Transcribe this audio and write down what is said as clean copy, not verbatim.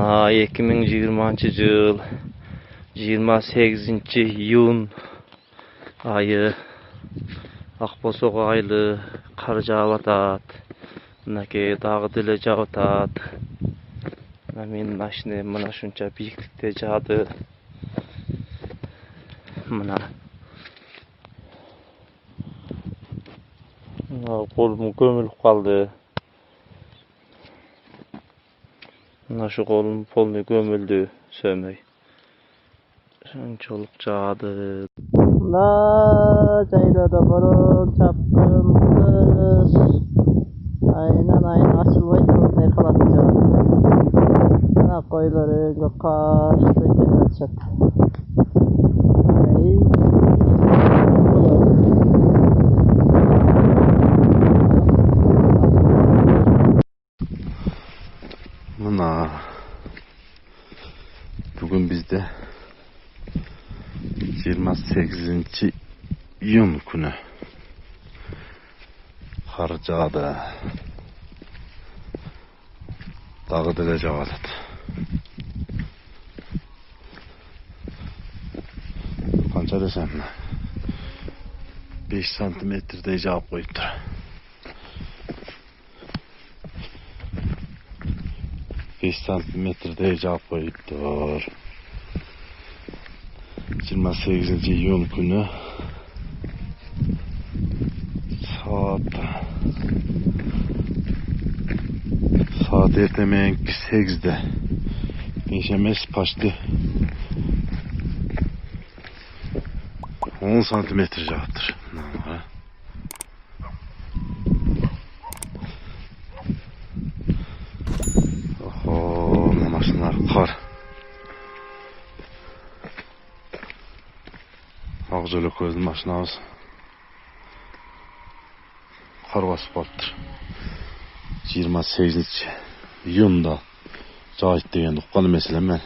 2020 yıl 28 iyun ayı Akbosoq aylı kar jağıp atat. Mınaki dağı dile jağıp atat. Menin maşine mına şunça biyiklikte jağdı. Mına kolum gömülüp kaldı. Mına şu kolum polnu gömüldü sömey. Şunçoluk jağdı. La jaylada boron çapkın kız. Aynen açılmay turunday kalatacağım. Ana koyları karşıda geçecek. Mına bugün bizde 28 iyun günü kar jağdı. Dağı dile jağıp atat. Kança desem 5 santimetrede jağıp koyuptur. Santimetrede jağıp koyuptur. 28 iyun günü saat ertemeyin 8'de geçemez paştı 10 santimetre jağıptır. Oho, maşınlar kar. Ağzılı közün maşınamız kar basıp alıptır. 28 iyunda jağıt degende uqqan meselem ben.